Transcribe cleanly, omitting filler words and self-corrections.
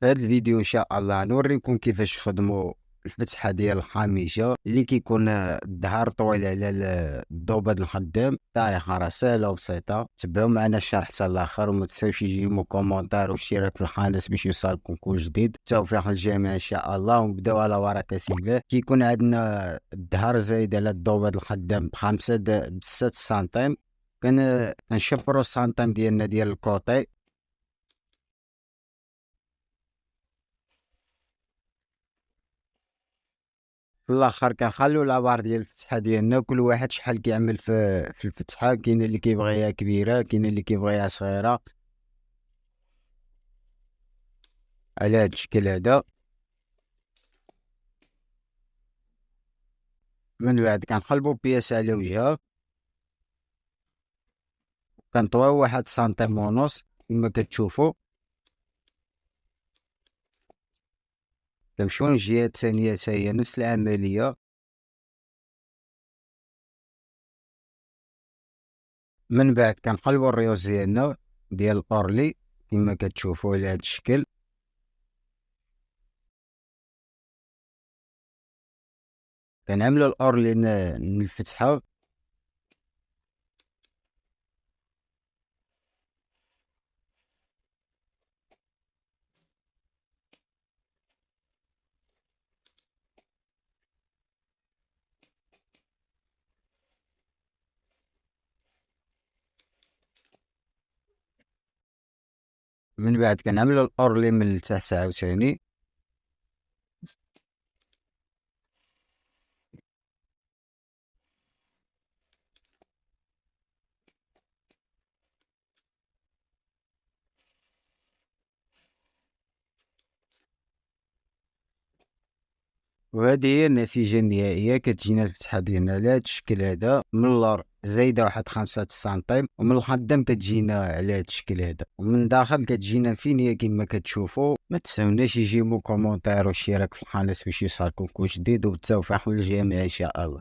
في هذا الفيديو ان شاء الله نوريكم كيفاش نخدموا الفتحه ديال الخامجه اللي كيكون الظهر طويل على الضوبه الخدام. الطريقه راه سهله وبسيطه، تبعوا معنا الشرح حتى الاخر وما تنساوش تجيبوا كومونتير واشتراك في القناه باش يوصلكم كل جديد. التوفيق للجميع ان شاء الله، ونبداو على بركه الله. كيكون عندنا الظهر زايد على الضوبه الخدام ب6 سنتيم. كنشفروا السنتيم ديالنا ديال الكوطي. في الاخر كنخليو لابار ديال الفتحه ديالنا، كل واحد شحال كيعمل في الفتحه. كاين اللي كيبغيها كبيره، كاين اللي كيبغيها صغيره، على هاد الشكل هذا. من بعد كنقلبو بياس على وجهها، كنطويو 1 سنتيم ونص كما كتشوفو. كنمشيو للجهه الثانيه حتى هي نفس العمليه. من بعد كنقلبو الريوس ديالنا ديال الاورلي كما كتشوفو على هاد الشكل. كنعملو الاورلي الفتحه. من بعد كنعملو الاورلي من التحت عاوتاني. وهذه هي النتيجة النهائية. كتجينا الفتحة ديالنا على هاد الشكل هذا، من اللور زايدة واحد 5 سنتيم، ومن القدام كتجينا على هاد الشكل هذا، ومن داخل كتجينا فينية كما كتشوفوا. ما تنساوناش يجيبوا كومونتير واشتراك في القناة باش يوصلكم كل جديد، وبالتوفيق للجميع ان شاء الله.